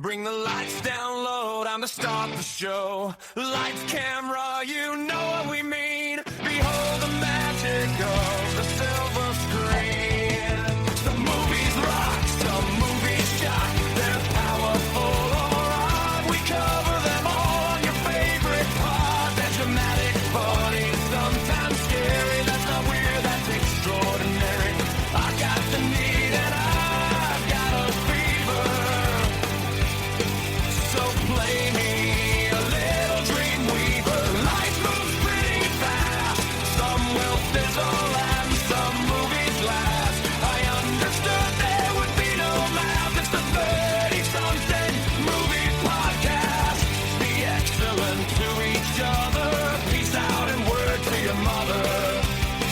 Bring the lights down low, time to start the show. Lights, camera, you know what we mean. Behold the magic of the silver screen. Some movies rock, some movies shock. They're powerful or odd. We cover them all on your favorite pod. They're dramatic, funny, sometimes scary. That's not weird, that's extraordinary. I got the need and I've got a fever. So play me a little dream weaver. Life moves pretty fast. Some will fizzle and some movies last. I understood there would be no math. It's the 30-something movie podcast. Be excellent to each other. Peace out and word to your mother.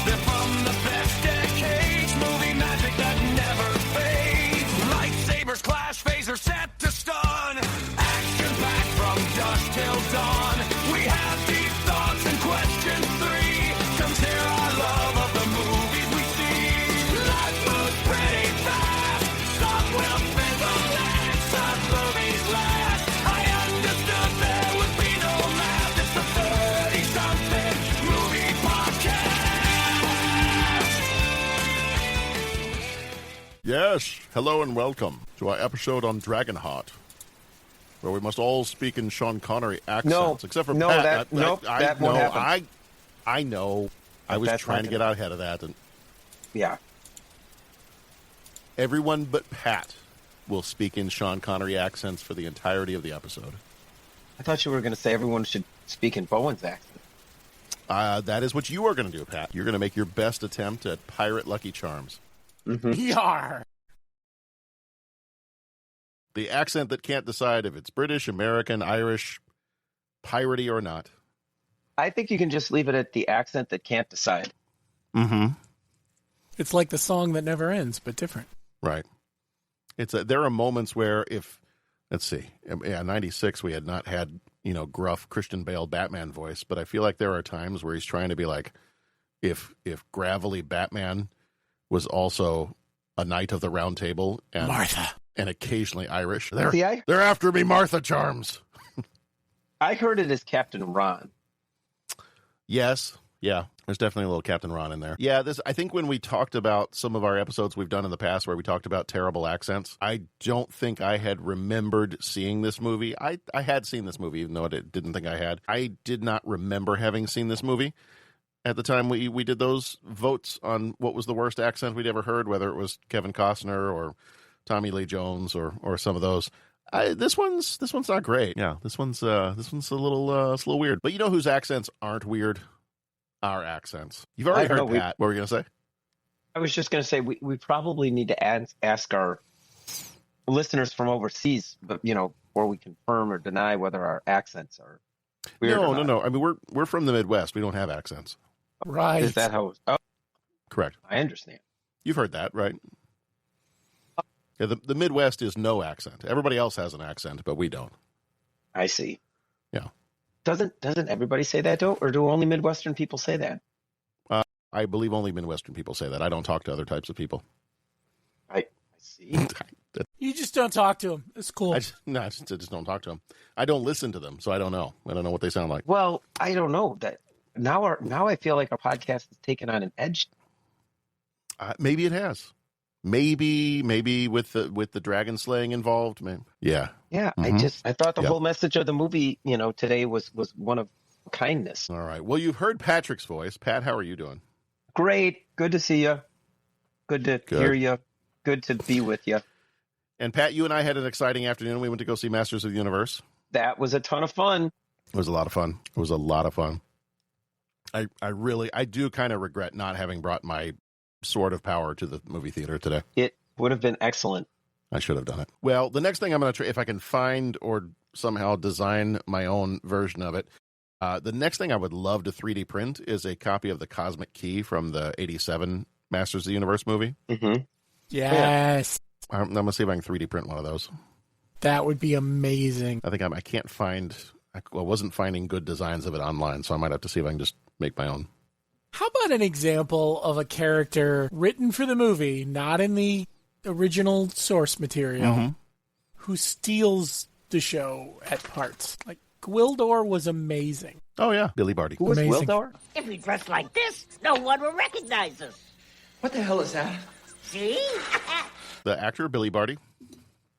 They're from the best decades. Movie magic that never fades. Lightsabers clash, phasers set to stun. Action-packed from dusk till dawn. We have deep thoughts and question 3. Come share our love of the movies we see. Life moves pretty fast. Some will fizzle and some movies last. I understood there would be no math. It's the 30-something movie podcast. Yes, hello and welcome to our episode on Dragonheart, where we must all speak in Sean Connery accents, except for Pat. That won't happen. I know. I was That's trying not to get out ahead of that, and Yeah. everyone but Pat will speak in Sean Connery accents for the entirety of the episode. I thought you were going to say everyone should speak in Bowen's accent. That is what you are going to do, Pat. You're going to make your best attempt at Pirate Lucky Charms. Mm-hmm. Yar! The accent that can't decide if it's British, American, Irish, piratey or not. I think you can just leave it at the accent that can't decide. Mm-hmm. It's like the song that never ends, but different. Right. There are moments where let's see, 96 we had not had, gruff Christian Bale Batman voice, but I feel like there are times where he's trying to be like, if gravelly Batman was also a knight of the round table and Martha. And occasionally Irish. See, They're after me, Martha Charms. I heard it as Captain Ron. Yes. Yeah. There's definitely a little Captain Ron in there. Yeah, I think when we talked about some of our episodes we've done in the past where we talked about terrible accents, I don't think I had remembered seeing this movie. I had seen this movie, even though I didn't think I had. I did not remember having seen this movie at the time we did those votes on what was the worst accent we'd ever heard, whether it was Kevin Costner or Tommy Lee Jones or some of those. This one's not great. Yeah, this one's a little weird. But you know whose accents aren't weird? Our accents. You've already heard Pat. What were you going to say? I was just going to say we probably need to ask our listeners from overseas, but or we confirm or deny whether our accents are weird. No. I mean, we're from the Midwest. We don't have accents. Right. Is that how? Oh, correct. I understand. You've heard that, right? Yeah, the Midwest is no accent. Everybody else has an accent, but we don't. I see. Yeah. Doesn't everybody say that, though? Or do only Midwestern people say that? I believe only Midwestern people say that. I don't talk to other types of people. I see. You just don't talk to them. It's cool. I just don't talk to them. I don't listen to them, so I don't know. I don't know what they sound like. Well, I don't know. That now I feel like our podcast has taken on an edge. Maybe it has. Maybe with the dragon slaying involved. Maybe. Yeah. Yeah. Mm-hmm. I thought the whole message of the movie, today was one of kindness. All right. Well, you've heard Patrick's voice. Pat, how are you doing? Great. Good to see you. Good to hear you. Good to be with you. And Pat, you and I had an exciting afternoon. We went to go see Masters of the Universe. That was a ton of fun. It was a lot of fun. I do kind of regret not having brought my Sword of Power to the movie theater today. It would have been excellent. I should have done it. Well, the next thing I'm going to try, if I can find or somehow design my own version of it, the next thing I would love to 3D print is a copy of the Cosmic Key from the 87 Masters of the Universe movie. Mm-hmm. Yes. I'm going to see if I can 3D print one of those. That would be amazing. I think I can't find, I wasn't finding good designs of it online, so I might have to see if I can just make my own. How about an example of a character written for the movie, not in the original source material, who steals the show at parts. Like, Gwildor was amazing. Oh, yeah. Billy Barty. Who was Amazing. Wildor? If we dress like this, no one will recognize us. What the hell is that? See? The actor, Billy Barty.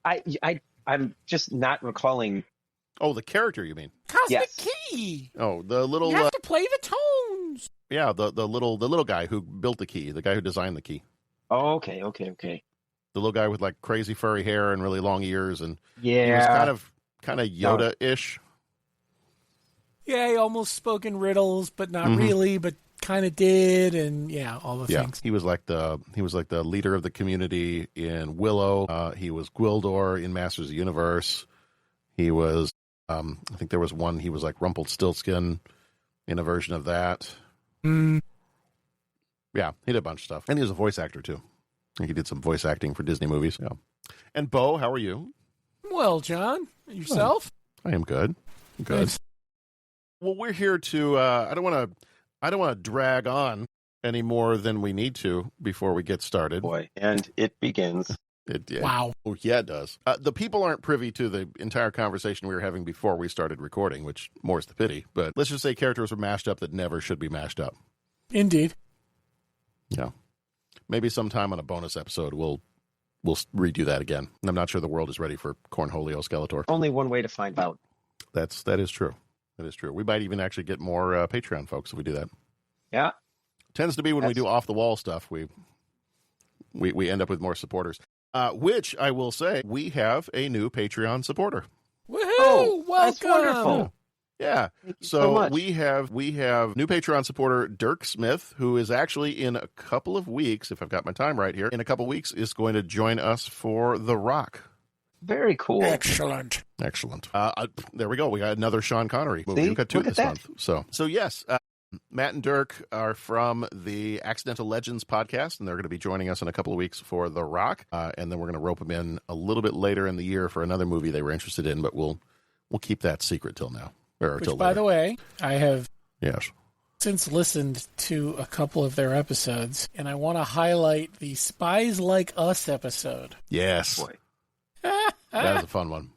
I'm just not recalling. Oh, the character, you mean? Cosmic Yes. Key. Oh, the little... You have to play the tones. yeah, the little guy who built the key, the guy who designed the key. Oh, okay. The little guy with, like, crazy furry hair and really long ears, and Yeah. he was kind of Yoda-ish. Yeah, he almost spoke in riddles, but not really, but kind of did, and yeah, all the Yeah, things. he was like the leader of the community in Willow. He was Gwildor in Masters of the Universe. He was, I think there was one. He was like Rumpelstiltskin in a version of that. Mm. Yeah, he did a bunch of stuff, and he was a voice actor too. I think he did some voice acting for Disney movies. Yeah. And Bo, how are you? Well, John, yourself? I am good. Good. Nice. Well, we're here to. I don't want to drag on any more than we need to before we get started. Boy, and it begins. Yeah. Wow. Oh, yeah, it does. The people aren't privy to the entire conversation we were having before we started recording, which more's the pity. But let's just say characters were mashed up that never should be mashed up. Indeed. Yeah. Maybe sometime on a bonus episode we'll redo that again. And I'm not sure the world is ready for Cornholio Skeletor. Only one way to find out. That is true. That is true. We might even actually get more Patreon folks if we do that. Yeah. Tends to be when we do off the wall stuff, we end up with more supporters. Which I will say, we have a new Patreon supporter. Woohoo! Oh, Welcome. that's wonderful. Yeah. Thank you so much. we have new Patreon supporter Dirk Smith, who is actually in a couple of weeks, if I've got my time right here, in a couple of weeks is going to join us for The Rock. Very cool. Excellent. Excellent. There we go. We got another Sean Connery movie. See? We've got two Look at this that. month. So yes, Matt and Dirk are from the Accidental Legends podcast, and they're going to be joining us in a couple of weeks for The Rock. And then we're going to rope them in a little bit later in the year for another movie they were interested in, but we'll keep that secret till now. Which, by the way, I have yes. since listened to a couple of their episodes, and I want to highlight the Spies Like Us episode. Yes. Boy. That was a fun one.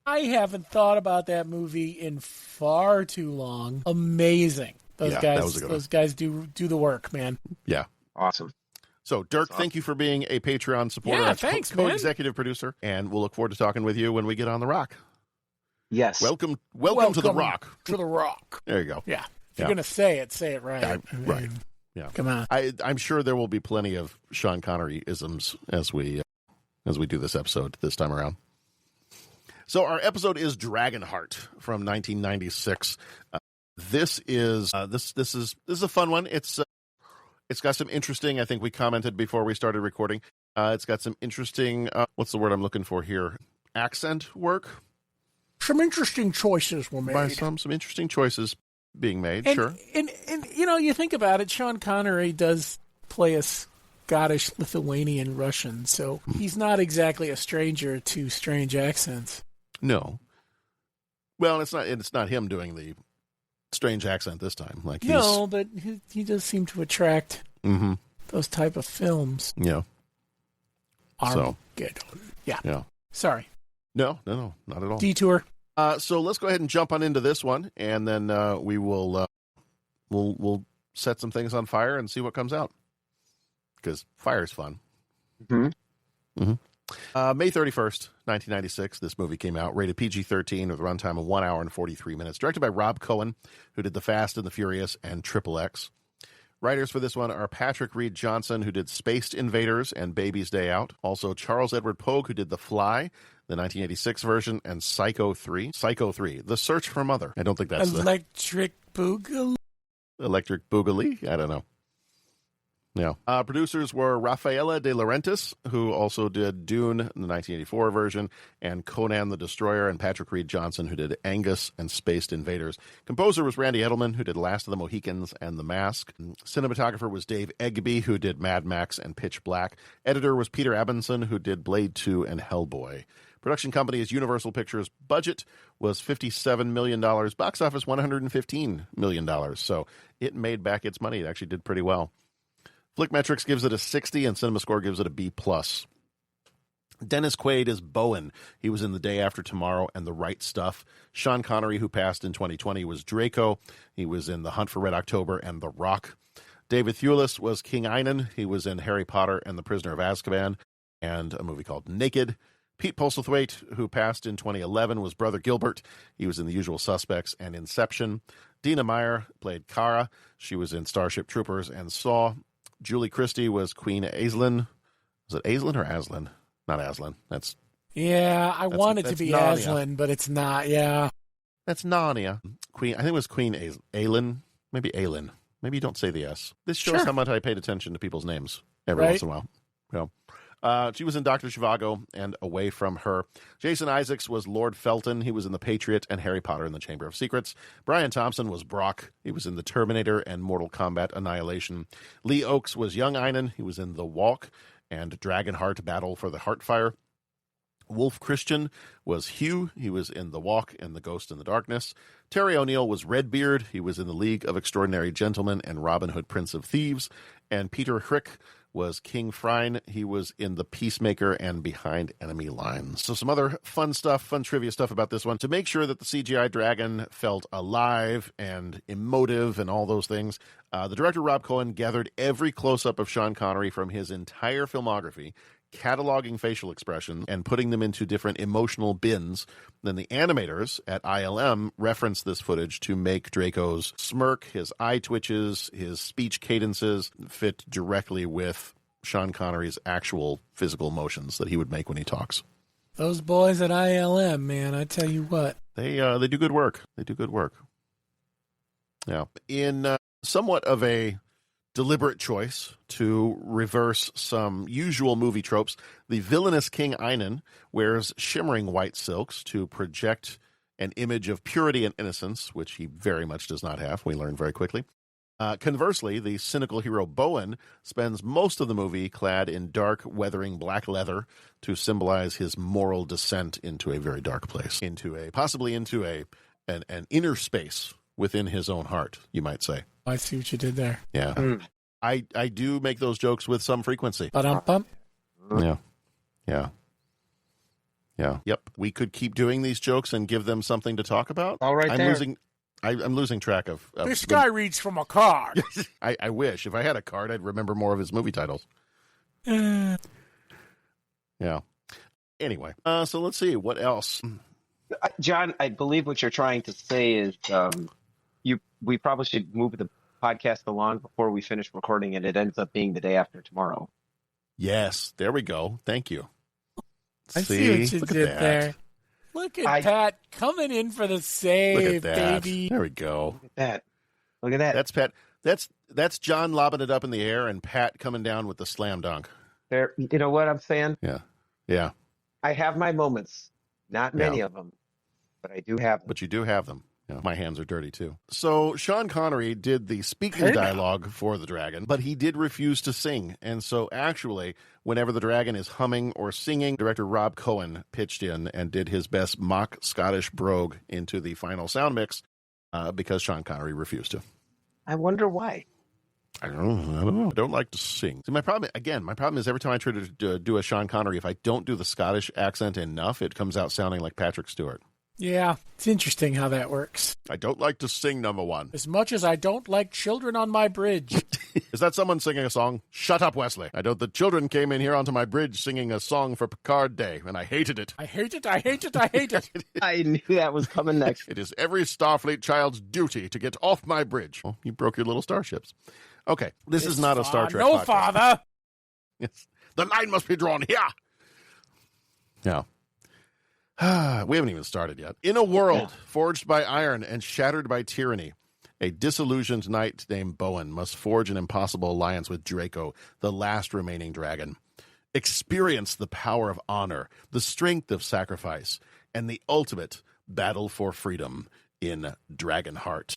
I haven't thought about that movie in far too long. Amazing. Those Yeah, guys that was a good those guys do the work, man. Yeah. Awesome. So, Dirk, That's thank you for being a Patreon supporter, Yeah, and thanks, man. co-executive producer, and we'll look forward to talking with you when we get on The Rock. Yes. Welcome to The Rock. To the Rock. There you go. Yeah. If you're Yeah. going to say it right. Right. Yeah. Come on. I'm sure there will be plenty of Sean Connery isms as we do this episode this time around. So our episode is Dragonheart from 1996. This is a fun one. It's got some interesting. I think we commented before we started recording. It's got some interesting. What's the word I'm looking for here? Accent work. Some interesting choices were made. By some interesting choices being made. And, Sure. And you think about it, Sean Connery does play a Scottish, Lithuanian, Russian, so he's not exactly a stranger to strange accents. No. Well, it's not him doing the strange accent this time. Like No, but he does seem to attract Mm-hmm. those type of films. Yeah. So. Armageddon. Yeah. Yeah. Sorry. No, not at all. Detour. So let's go ahead and jump on into this one, and then we will we'll set some things on fire and see what comes out. Because fire's fun. Mm-hmm. Mm-hmm. May 31st, 1996, this movie came out, rated PG-13 with a runtime of 1 hour and 43 minutes. Directed by Rob Cohen, who did The Fast and the Furious and Triple X. Writers for this one are Patrick Reed Johnson, who did Spaced Invaders and Baby's Day Out. Also, Charles Edward Pogue, who did The Fly, the 1986 version, and Psycho 3. Psycho 3, The Search for Mother. I don't think that's Electric Boogaloo. Electric Boogaloo. I don't know. Yeah. Producers were Rafaela de Laurentiis, who also did Dune, the 1984 version, and Conan the Destroyer, and Patrick Reed Johnson, who did Angus and Spaced Invaders. Composer was Randy Edelman, who did Last of the Mohicans and The Mask. Cinematographer was Dave Egby, who did Mad Max and Pitch Black. Editor was Peter Abinson, who did Blade 2 and Hellboy. Production company is Universal Pictures. Budget was $57 million. Box office, $115 million. So it made back its money. It actually did pretty well. Flickmetrics gives it a 60, and CinemaScore gives it a B+. Dennis Quaid is Bowen. He was in The Day After Tomorrow and The Right Stuff. Sean Connery, who passed in 2020, was Draco. He was in The Hunt for Red October and The Rock. David Thewlis was King Einan. He was in Harry Potter and The Prisoner of Azkaban and a movie called Naked. Pete Postlethwaite, who passed in 2011, was Brother Gilbert. He was in The Usual Suspects and Inception. Dina Meyer played Kara. She was in Starship Troopers and Saw. Julie Christie was Queen Aislinn. Was it Aislinn or Aslan? Not Aslan. I want it to be Narnia. Aslan, but it's not. Yeah. That's Narnia. Queen. I think it was Queen Aelin. Maybe Aelin. Maybe you don't say the S. This shows how much I paid attention to people's names every once in a while. She was in Dr. Zhivago and Away from Her. Jason Isaacs was Lord Felton. He was in The Patriot and Harry Potter and the Chamber of Secrets. Brian Thompson was Brock. He was in The Terminator and Mortal Kombat Annihilation. Lee Oakes was Young Einan. He was in The Walk and Dragonheart Battle for the Heartfire. Wolf Christian was Hugh. He was in The Walk and The Ghost in the Darkness. Terry O'Neill was Redbeard. He was in The League of Extraordinary Gentlemen and Robin Hood, Prince of Thieves. And Peter Frick was King Frine. He was in The Peacemaker and Behind Enemy Lines. So some other fun trivia stuff about this one. To make sure that the CGI dragon felt alive and emotive and all those things, the director Rob Cohen gathered every close-up of Sean Connery from his entire filmography, cataloging facial expressions and putting them into different emotional bins. Then the animators at ILM referenced this footage to make Draco's smirk, his eye twitches, his speech cadences fit directly with Sean Connery's actual physical motions that he would make when he talks. Those boys at ILM, man, I tell you what. They do good work. They do good work. Yeah. In somewhat of a deliberate choice to reverse some usual movie tropes, the villainous King Einan wears shimmering white silks to project an image of purity and innocence, which he very much does not have. We learn very quickly. Conversely, the cynical hero Bowen spends most of the movie clad in dark, weathering black leather to symbolize his moral descent into a very dark place, possibly into an inner space within his own heart, you might say. I see what you did there. Yeah. I do make those jokes with some frequency. Ba-dum-bum. Yeah. Yep. We could keep doing these jokes and give them something to talk about. All right, I'm losing track of this guy reads from a card. I wish. If I had a card, I'd remember more of his movie titles. Yeah. Anyway, so let's see. What else? John, I believe what you're trying to say is we probably should move the podcast along before we finish recording it. It ends up being The Day After Tomorrow. Yes, there we go. Thank you. I see what you did there. Look at Pat coming in for the save, Look at that. baby. There we go. Look at that. That's Pat. That's John lobbing it up in the air and Pat coming down with the slam dunk. There, you know what I'm saying? Yeah. I have my moments. Not many of them, but I do have them. But you do have them. Yeah, my hands are dirty, too. So Sean Connery did the speaking dialogue for the dragon, but he did refuse to sing. And so actually, whenever the dragon is humming or singing, director Rob Cohen pitched in and did his best mock Scottish brogue into the final sound mix because Sean Connery refused to. I wonder why. I don't know. I don't like to sing. See, my problem is every time I try to do a Sean Connery, if I don't do the Scottish accent enough, it comes out sounding like Patrick Stewart. Yeah, it's interesting how that works. I don't like to sing, number one. As much as I don't like children on my bridge. Is that someone singing a song? Shut up, Wesley. The children came in here onto my bridge singing a song for Picard Day, and I hated it. I hate it. I knew that was coming next. It is every Starfleet child's duty to get off my bridge. Well, you broke your little starships. Okay, this is not a Star Trek No, podcast. Father. Yes. The line must be drawn here. No. We haven't even started yet. In a world forged by iron and shattered by tyranny, a disillusioned knight named Bowen must forge an impossible alliance with Draco, the last remaining dragon. Experience the power of honor, the strength of sacrifice, and the ultimate battle for freedom in Dragonheart.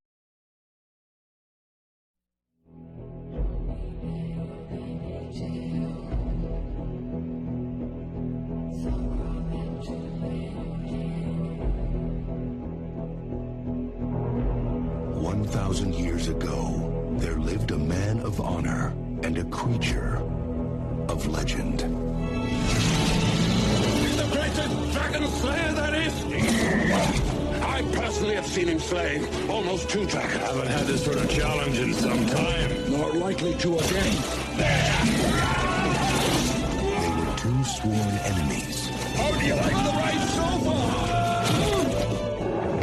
Years ago, there lived a man of honor and a creature of legend. Dragon Slayer, that is! I personally have seen him slay almost 2 dragons. Haven't had this sort of challenge in some time. Not likely to again. They were 2 sworn enemies. How do you like the ride so far?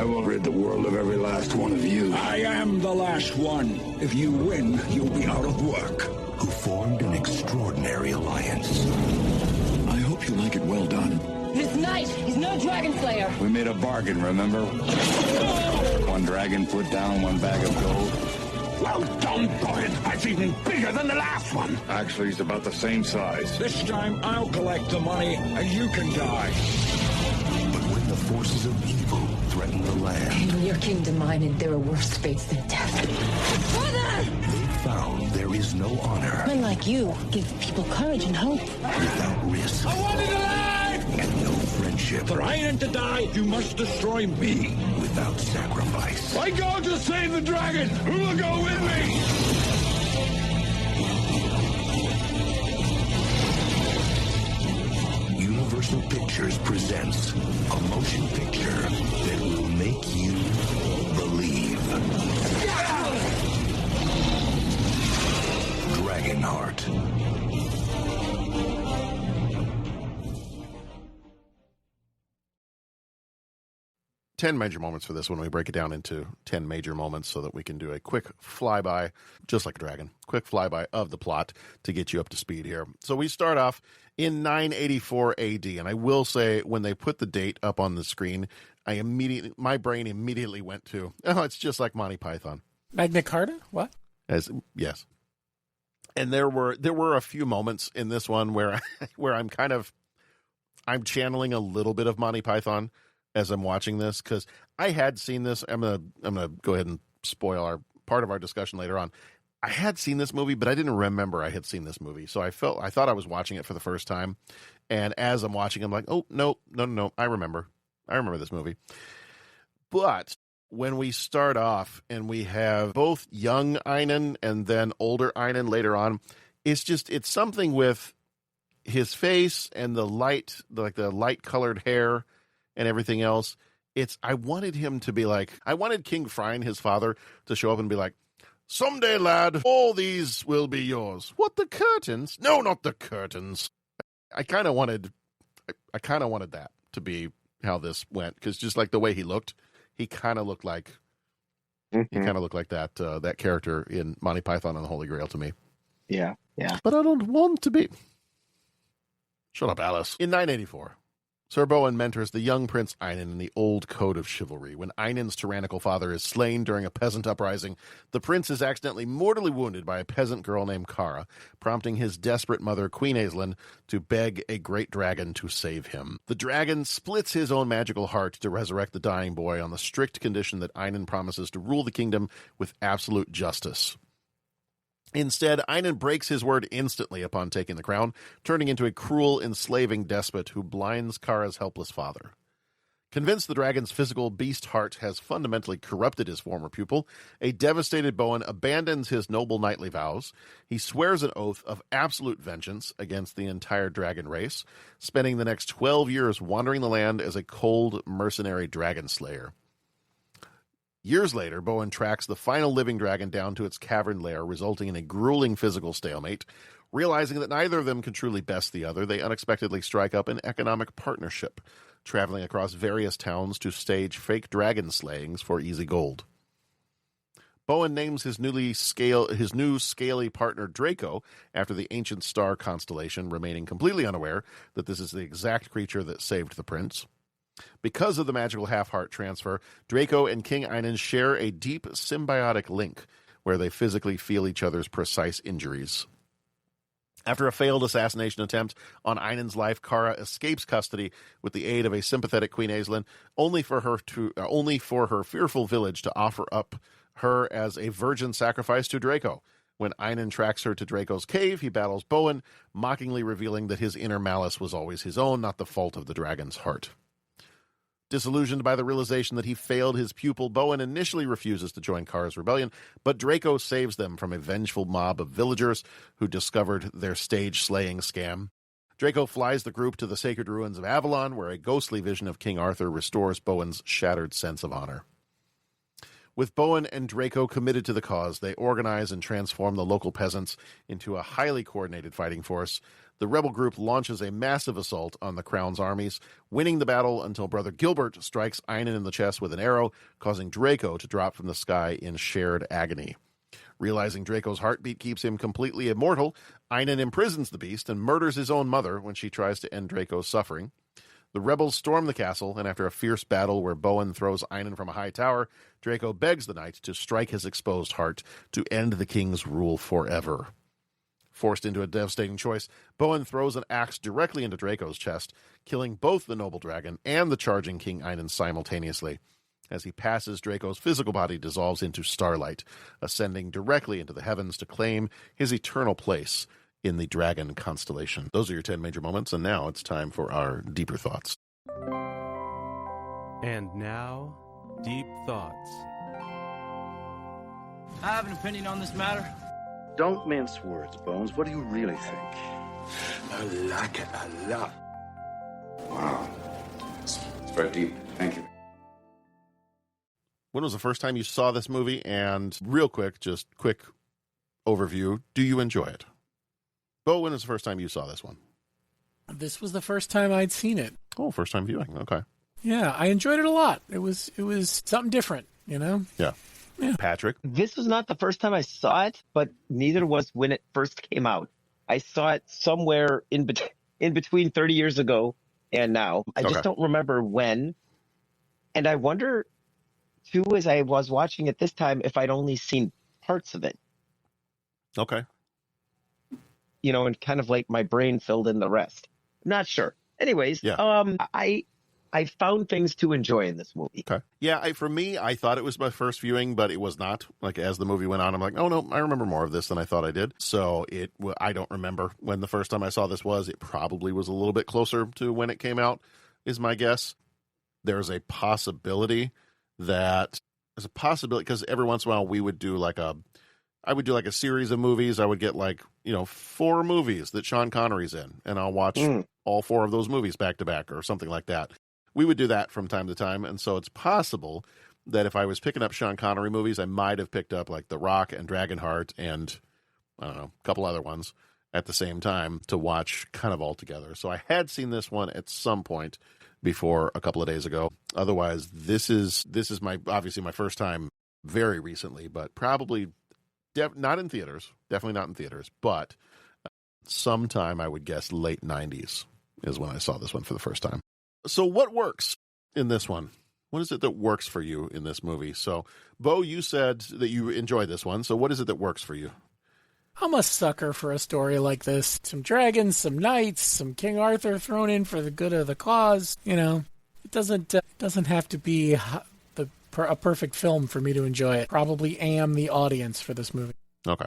I will rid the world of every last one of you. I am the last one. If you win, you'll be out of work. Who formed an extraordinary alliance. I hope you like it well done. This knight, he's no dragon slayer. We made a bargain, remember? 1 dragon put down, 1 bag of gold. Well done, Quaid. That's even bigger than the last one. Actually, it's about the same size. This time, I'll collect the money, and you can die. But when the forces of evil threaten the land, In your kingdom, mine, and there are worse fates than death. Brother! they found there is no honor Men like you give people courage and hope. without risk. I wanted alive! And no friendship For I ain't to die, you must destroy me. without sacrifice. I go to save the dragon. Who will go with me? Universal Pictures presents a motion picture that will make you believe. Dragonheart. 10 major moments for this one. We break it down into 10 major moments so that we can do a quick flyby, just like a dragon, quick flyby of the plot to get you up to speed here. So we start off in 984 AD, and I will say when they put the date up on the screen, my brain immediately went to, oh, it's just like Monty Python. Magna Carta? What? Yes. And there were a few moments in this one where I'm I'm channeling a little bit of Monty Python as I'm watching this, because I had seen this. I'm gonna go ahead and spoil our part of our discussion later on. I had seen this movie, but I didn't remember I had seen this movie. So I thought I was watching it for the first time. And as I'm watching, I'm like, oh, no. I remember this movie. But when we start off and we have both young Einan and then older Einan later on, it's something with his face and the light colored hair and everything else. I wanted him to be like, I wanted King Fryn, his father, to show up and be like, someday, lad, all these will be yours. What, the curtains? No, not the curtains. I kind of wanted that to be how this went, because just like the way he looked, he kind of looked like that character in Monty Python and the Holy Grail to me. Yeah. But I don't want to be. Shut up, Alice. In 984, Sir Bowen mentors the young Prince Einan in the old code of chivalry. When Einan's tyrannical father is slain during a peasant uprising, the prince is accidentally mortally wounded by a peasant girl named Kara, prompting his desperate mother, Queen Aisling, to beg a great dragon to save him. The dragon splits his own magical heart to resurrect the dying boy on the strict condition that Einan promises to rule the kingdom with absolute justice. Instead, Einan breaks his word instantly upon taking the crown, turning into a cruel, enslaving despot who blinds Kara's helpless father. Convinced the dragon's physical beast heart has fundamentally corrupted his former pupil, a devastated Bowen abandons his noble knightly vows. He swears an oath of absolute vengeance against the entire dragon race, spending the next 12 years wandering the land as a cold, mercenary dragon slayer. Years later, Bowen tracks the final living dragon down to its cavern lair, resulting in a grueling physical stalemate. Realizing that neither of them can truly best the other, they unexpectedly strike up an economic partnership, traveling across various towns to stage fake dragon slayings for easy gold. Bowen names his new scaly partner Draco after the ancient star constellation, remaining completely unaware that this is the exact creature that saved the prince. Because of the magical half-heart transfer, Draco and King Einan share a deep symbiotic link where they physically feel each other's precise injuries. After a failed assassination attempt on Einan's life, Kara escapes custody with the aid of a sympathetic Queen Aisling, only for her fearful village to offer up her as a virgin sacrifice to Draco. When Einan tracks her to Draco's cave, he battles Bowen, mockingly revealing that his inner malice was always his own, not the fault of the dragon's heart. Disillusioned by the realization that he failed his pupil, Bowen initially refuses to join Kara's rebellion, but Draco saves them from a vengeful mob of villagers who discovered their stage-slaying scam. Draco flies the group to the sacred ruins of Avalon, where a ghostly vision of King Arthur restores Bowen's shattered sense of honor. With Bowen and Draco committed to the cause, they organize and transform the local peasants into a highly coordinated fighting force. The rebel group launches a massive assault on the Crown's armies, winning the battle until Brother Gilbert strikes Einan in the chest with an arrow, causing Draco to drop from the sky in shared agony. Realizing Draco's heartbeat keeps him completely immortal, Einan imprisons the beast and murders his own mother when she tries to end Draco's suffering. The rebels storm the castle, and after a fierce battle where Bowen throws Einan from a high tower, Draco begs the knight to strike his exposed heart to end the king's rule forever. Forced into a devastating choice, Bowen throws an axe directly into Draco's chest, killing both the noble dragon and the charging King Einan simultaneously. As he passes, Draco's physical body dissolves into starlight, ascending directly into the heavens to claim his eternal place in the dragon constellation. Those are your 10 major moments, and now it's time for our deeper thoughts. And now, Deep Thoughts. I have an opinion on this matter. Don't mince words, Bones. What do you really think? I like it a lot. Wow. It's very deep. Thank you. When was the first time you saw this movie? And real quick, just quick overview, do you enjoy it? Bo, when was the first time you saw this one? This was the first time I'd seen it. Oh, first time viewing. Okay. Yeah, I enjoyed it a lot. It was something different, you know? Yeah. Patrick? This was not the first time I saw it, but neither was when it first came out. I saw it somewhere in between 30 years ago and now. I just don't remember when. And I wonder, too, as I was watching it this time, if I'd only seen parts of it. Okay. You know, and kind of like my brain filled in the rest. I'm not sure. Anyways, I found things to enjoy in this movie. Okay. Yeah, for me, I thought it was my first viewing, but it was not. Like, as the movie went on, I'm like, oh, no, I remember more of this than I thought I did. So I don't remember when the first time I saw this was. It probably was a little bit closer to when it came out, is my guess. There's a possibility because every once in a while we would do I would do a series of movies. I would get 4 movies that Sean Connery's in, and I'll watch all 4 of those movies back to back or something like that. We would do that from time to time, and so it's possible that if I was picking up Sean Connery movies, I might have picked up The Rock and Dragonheart and, I don't know, a couple other ones at the same time to watch kind of all together. So I had seen this one at some point before a couple of days ago. Otherwise, this is obviously my first time very recently, but probably not in theaters, definitely not in theaters, but sometime I would guess late 90s is when I saw this one for the first time. So what works in this one? What is it that works for you in this movie? So, Bo, you said that you enjoyed this one. So what is it that works for you? I'm a sucker for a story like this. Some dragons, some knights, some King Arthur thrown in for the good of the cause. You know, it doesn't have to be a perfect film for me to enjoy it. Probably am the audience for this movie. Okay.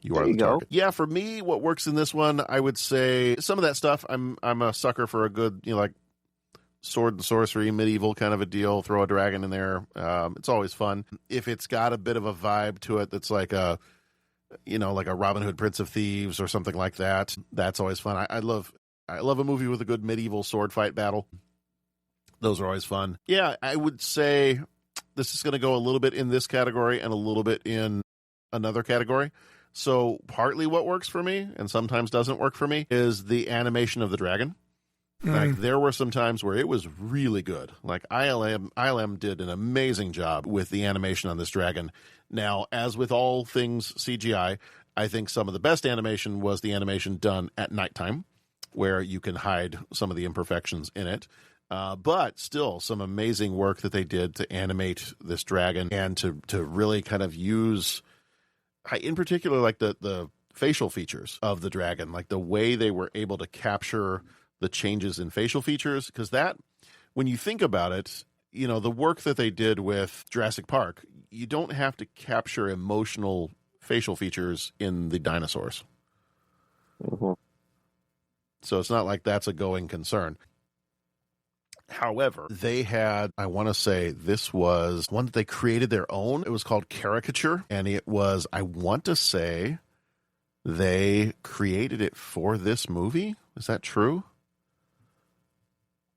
You are the target. Yeah, for me, what works in this one, I would say some of that stuff. I'm a sucker for a good, sword and sorcery, medieval kind of a deal. Throw a dragon in there. It's always fun. If it's got a bit of a vibe to it that's like a Robin Hood, Prince of Thieves or something like that, that's always fun. I love a movie with a good medieval sword fight battle. Those are always fun. Yeah, I would say this is going to go a little bit in this category and a little bit in another category. So partly what works for me and sometimes doesn't work for me is the animation of the dragon. There were some times where it was really good. ILM did an amazing job with the animation on this dragon. Now, as with all things CGI, I think some of the best animation was the animation done at nighttime, where you can hide some of the imperfections in it. But still, some amazing work that they did to animate this dragon and to really kind of use, in particular, the facial features of the dragon, the way they were able to capture the changes in facial features, because that, when you think about it, the work that they did with Jurassic Park, you don't have to capture emotional facial features in the dinosaurs. Mm-hmm. So it's not like that's a going concern. However, they had, I want to say this was one that they created their own. It was called Caricature, and it was, I want to say they created it for this movie. Is that true?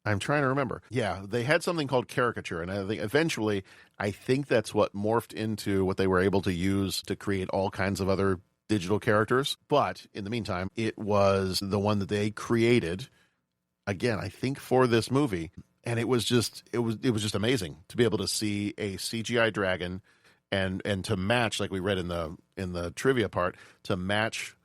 I'm trying to remember. Yeah, they had something called caricature, and I think eventually, I think that's what morphed into what they were able to use to create all kinds of other digital characters. But in the meantime, it was the one that they created, again, I think for this movie, and it was just amazing to be able to see a CGI dragon and to match, like we read in the trivia part, to match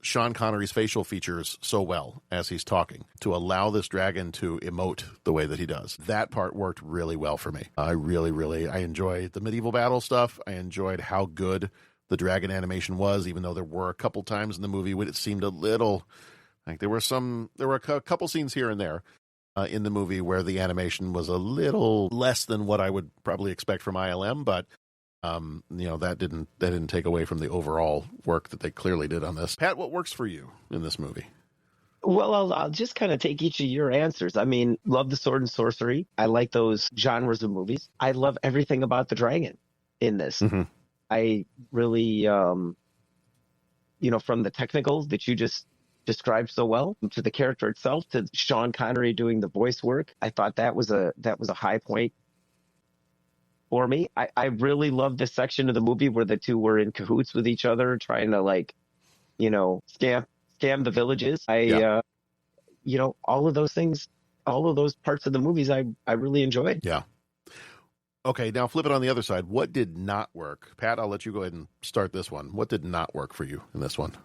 Sean Connery's facial features so well as he's talking, to allow this dragon to emote the way that he does. That part worked really well for me. I enjoyed the medieval battle stuff. I enjoyed how good the dragon animation was, even though there were a couple times in the movie when it seemed a little like there were a couple scenes here and there in the movie where the animation was a little less than what I would probably expect from ILM, but that didn't take away from the overall work that they clearly did on this. Pat, what works for you in this movie? Well, I'll just kind of take each of your answers. I mean, love the sword and sorcery. I like those genres of movies. I love everything about the dragon in this. Mm-hmm. I really, from the technicals that you just described so well, to the character itself, to Sean Connery doing the voice work, I thought that was a high point for me. I really love this section of the movie where the two were in cahoots with each other, trying to scam the villages. All of those things, all of those parts of the movies, I really enjoyed. Yeah. Okay, now flip it on the other side. What did not work? Pat, I'll let you go ahead and start this one. What did not work for you in this one?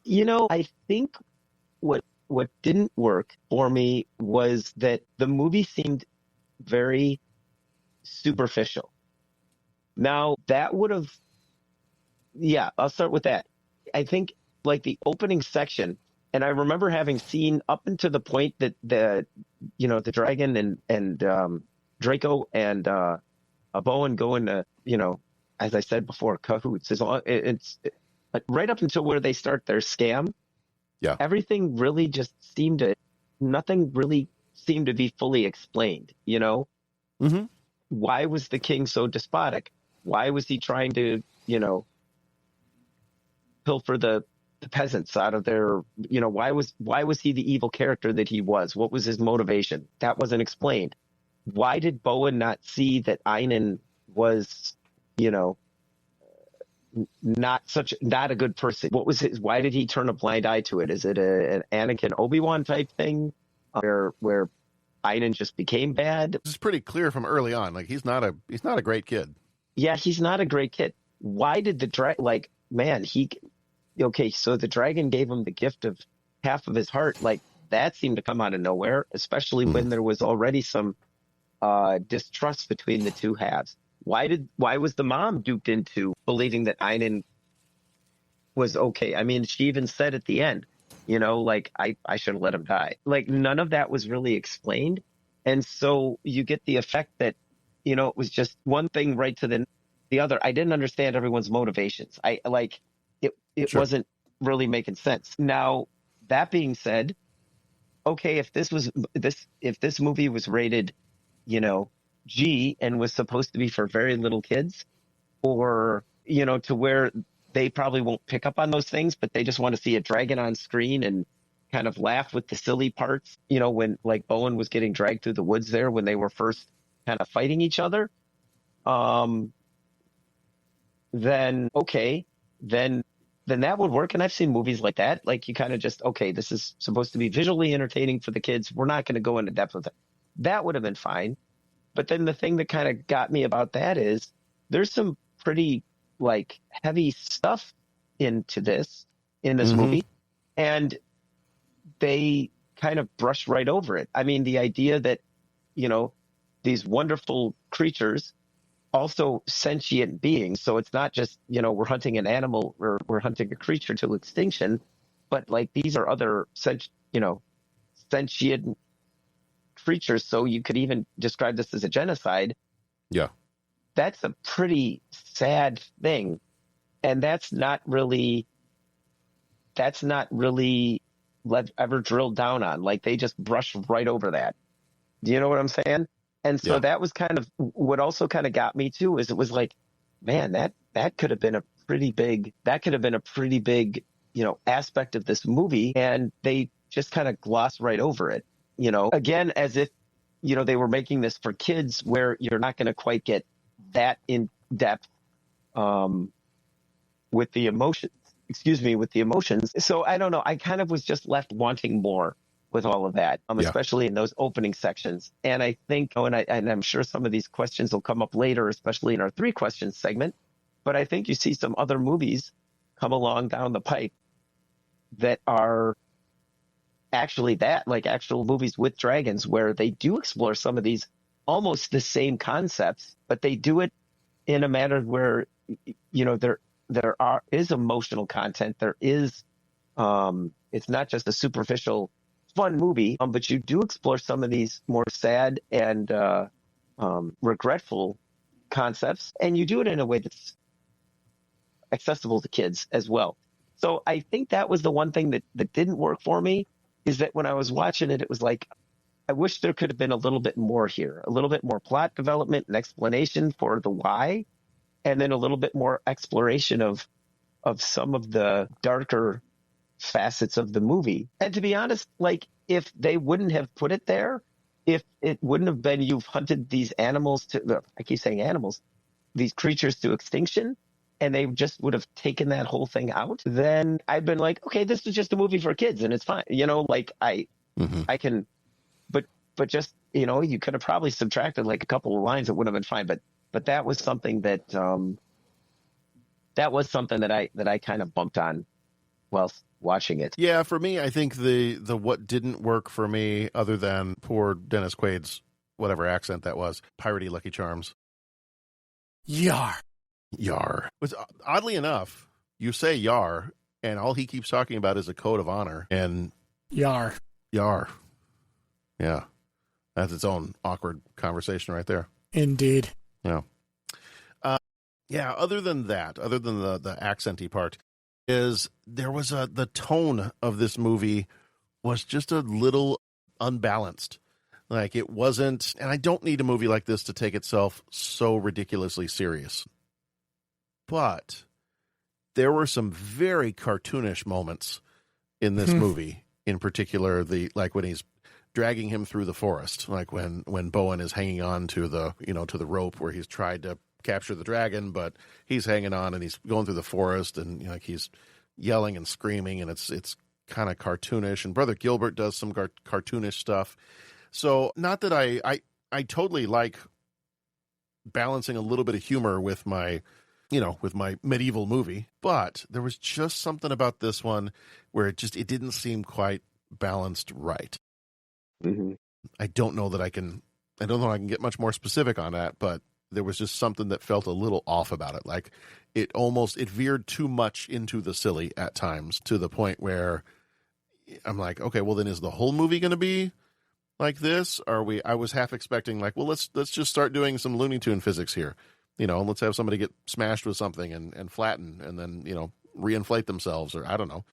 I think what didn't work for me was that the movie seemed very superficial. Now, that would have, I'll start with that. I think like the opening section, and I remember having seen up until the point that the dragon and Draco and Bowen go into, as I said before, cahoots. It's right up until where they start their scam. Yeah. Everything really just nothing really seemed to be fully explained, Mm-hmm. Why was the king so despotic? Why was he trying to, pilfer the peasants out of their, why was he the evil character that he was? What was his motivation? That wasn't explained. Why did Bowen not see that Einan was, not a good person? What was why did he turn a blind eye to it? Is it an Anakin Obi-Wan type thing where Einan just became bad? This is pretty clear from early on. Like he's not a great kid. Yeah, he's not a great kid. Why did the so the dragon gave him the gift of half of his heart. Like that seemed to come out of nowhere, especially when there was already some distrust between the two halves. Why was the mom duped into believing that Einan was okay? I mean, she even said at the end, I should have let him die. Like none of that was really explained. And so you get the effect that, it was just one thing right to the other. I didn't understand everyone's motivations. It Sure. wasn't really making sense. Now, that being said, okay, if this movie was rated, G and was supposed to be for very little kids, or, to where they probably won't pick up on those things, but they just want to see a dragon on screen and kind of laugh with the silly parts, when like Bowen was getting dragged through the woods there when they were first kind of fighting each other. Then okay, then that would work. And I've seen movies like that. Like you kind of just, okay, this is supposed to be visually entertaining for the kids. We're not going to go into depth with it. That would have been fine. But then the thing that kind of got me about that is there's some pretty like heavy stuff in this movie, and they kind of brush right over it. I mean, the idea that, these wonderful creatures, also sentient beings. So it's not just, we're hunting an animal or we're hunting a creature to extinction, but like these are other, sentient creatures. So you could even describe this as a genocide. Yeah. That's a pretty sad thing. And that's not really ever drilled down on. Like they just brush right over that. Do you know what I'm saying? And so that was kind of what also kind of got me too, is it was like, man, that could have been a pretty big, aspect of this movie. And they just kind of gloss right over it, again, as if, they were making this for kids where you're not going to quite get that in depth with the emotions. So I don't know. I kind of was just left wanting more with all of that, especially in those opening sections. And I think, and I'm sure some of these questions will come up later, especially in our 3 questions segment. But I think you see some other movies come along down the pipe that are actually like actual movies with dragons, where they do explore some of these almost the same concepts, but they do it in a manner where, there is emotional content. There is, it's not just a superficial fun movie, but you do explore some of these more sad and regretful concepts, and you do it in a way that's accessible to kids as well. So I think that was the one thing that didn't work for me, is that when I was watching it, it was like, I wish there could have been a little bit more here, a little bit more plot development and explanation for the why, and then a little bit more exploration of some of the darker facets of the movie. And to be honest, like, if they wouldn't have put it there, if it wouldn't have been, you've hunted these animals I keep saying animals, these creatures to extinction, and they just would have taken that whole thing out, then I'd been like, okay, this is just a movie for kids and it's fine. I can, but just, you could have probably subtracted like a couple of lines. It would have been fine. But that was something that, I kind of bumped on while watching it. Yeah. For me, I think the what didn't work for me, other than poor Dennis Quaid's whatever accent that was, piratey Lucky Charms. Yar. Was, oddly enough, you say yar, and all he keeps talking about is a code of honor. And Yar. Yeah. That's its own awkward conversation right there. Indeed. Yeah. Other than that, other than the accenty part, is there was the tone of this movie was just a little unbalanced. Like, it wasn't, and I don't need a movie like this to take itself so ridiculously serious. But there were some very cartoonish moments in this movie. In particular, like when he's dragging him through the forest, like when Bowen is hanging on to the to the rope where he's tried to capture the dragon, but he's hanging on and he's going through the forest, and he's yelling and screaming, and it's kind of cartoonish. And Brother Gilbert does some cartoonish stuff. So not that I totally like balancing a little bit of humor with my medieval movie, but there was just something about this one where it didn't seem quite balanced right. Mm-hmm. I don't know that I can get much more specific on that, but there was just something that felt a little off about it. Like it veered too much into the silly at times, to the point where I'm like, okay, well then is the whole movie going to be like this? I was half expecting like, well, let's just start doing some Looney Tune physics here. Let's have somebody get smashed with something and flatten and then, reinflate themselves, or I don't know.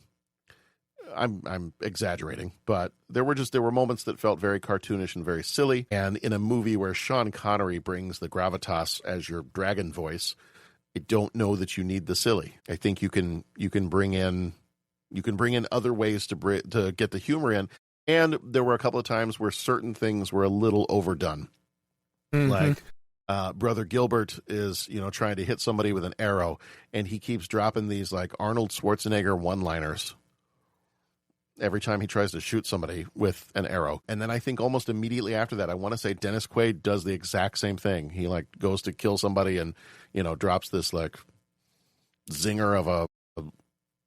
I'm exaggerating, but there were moments that felt very cartoonish and very silly. And in a movie where Sean Connery brings the gravitas as your dragon voice, I don't know that you need the silly. I think you can bring in other ways to get the humor in. And there were a couple of times where certain things were a little overdone. Mm-hmm. Like Brother Gilbert is, trying to hit somebody with an arrow, and he keeps dropping these like Arnold Schwarzenegger one-liners every time he tries to shoot somebody with an arrow. And then I think almost immediately after that, I want to say Dennis Quaid does the exact same thing. He like goes to kill somebody and, drops this like zinger of a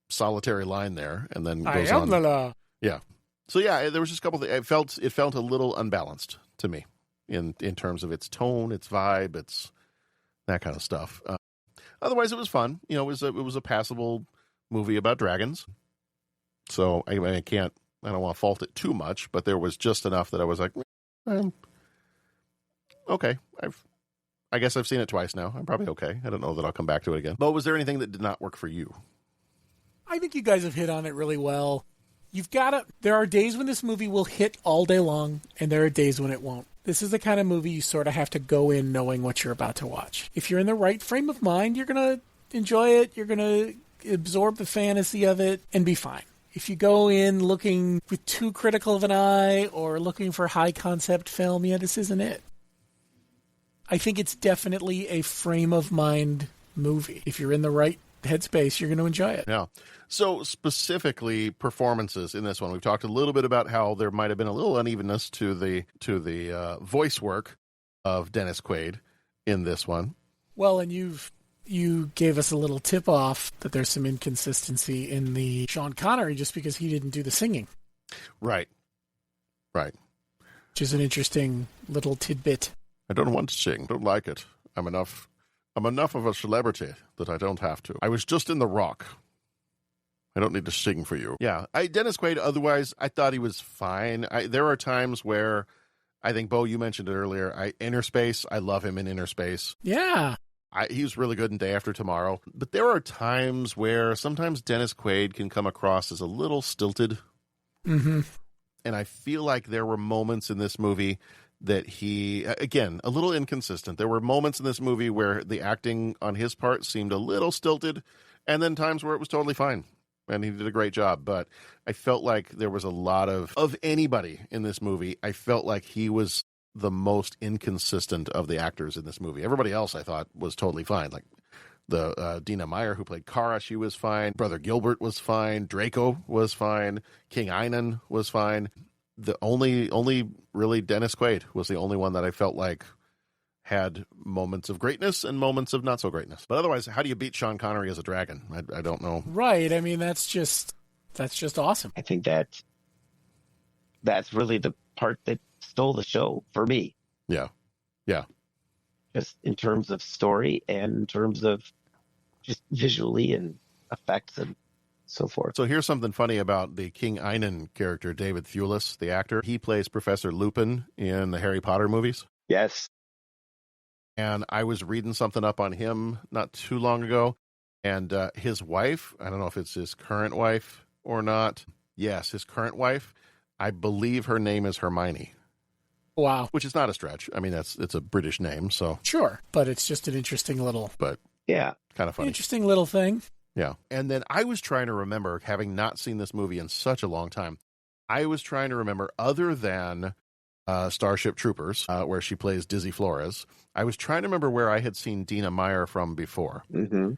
solitary line there, and then goes on. The law. Yeah. So yeah, there was just a couple things. It felt a little unbalanced to me in terms of its tone, its vibe, its that kind of stuff. Otherwise, it was fun. It was a passable movie about dragons. So I don't want to fault it too much, but there was just enough that I was like, okay, I guess I've seen it twice now. I'm probably okay. I don't know that I'll come back to it again. But was there anything that did not work for you? I think you guys have hit on it really well. There are days when this movie will hit all day long, and there are days when it won't. This is the kind of movie you sort of have to go in knowing what you're about to watch. If you're in the right frame of mind, you're going to enjoy it. You're going to absorb the fantasy of it and be fine. if you go in looking with too critical of an eye or looking for high concept film, yeah, this isn't it. I think it's definitely a frame of mind movie. If you're in the right headspace, you're going to enjoy it. Yeah. So specifically performances in this one, we've talked a little bit about how there might have been a little unevenness to the voice work of Dennis Quaid in this one. Well, and you gave us a little tip off that there's some inconsistency in the Sean Connery just because he didn't do the singing. Right. Which is an interesting little tidbit. I don't want to sing. Don't like it. I'm enough of a celebrity that I don't have to. I was just in The Rock. I don't need to sing for you. Yeah. Dennis Quaid, otherwise, I thought he was fine. There are times where, I think, Bo, you mentioned it earlier, Inner Space, I love him in Inner Space. Yeah. He was really good in Day After Tomorrow. But there are times where sometimes Dennis Quaid can come across as a little stilted. Mm-hmm. And I feel like there were moments in this movie that he, again, a little inconsistent. There were moments in this movie where the acting on his part seemed a little stilted, and then times where it was totally fine, and he did a great job. But I felt like there was a lot of anybody in this movie, I felt like he was the most inconsistent of the actors in this movie. Everybody else, I thought, was totally fine. Like the Dina Meyer, who played Kara, she was fine. Brother Gilbert was fine. Draco was fine. King Einan was fine. The only really Dennis Quaid was the only one that I felt like had moments of greatness and moments of not so greatness. But otherwise, how do you beat Sean Connery as a dragon? I don't know. Right. I mean, that's just awesome. I think that's really the part that stole the show for me. Yeah. Just in terms of story and in terms of just visually and effects and so forth. So here's something funny about the King Einan character, David Thewlis, the actor. He plays Professor Lupin in the Harry Potter movies. Yes. And I was reading something up on him not too long ago. And his wife, I don't know if it's his current wife or not. Yes, his current wife, I believe her name is Hermione. Wow. Which is not a stretch. I mean, it's a British name, so. Sure, but it's just an interesting little. But yeah, kind of funny. Interesting little thing. Yeah. And then I was trying to remember, having not seen this movie in such a long time, I was trying to remember, other than Starship Troopers, where she plays Dizzy Flores, I was trying to remember where I had seen Dina Meyer from before. Mm-hmm.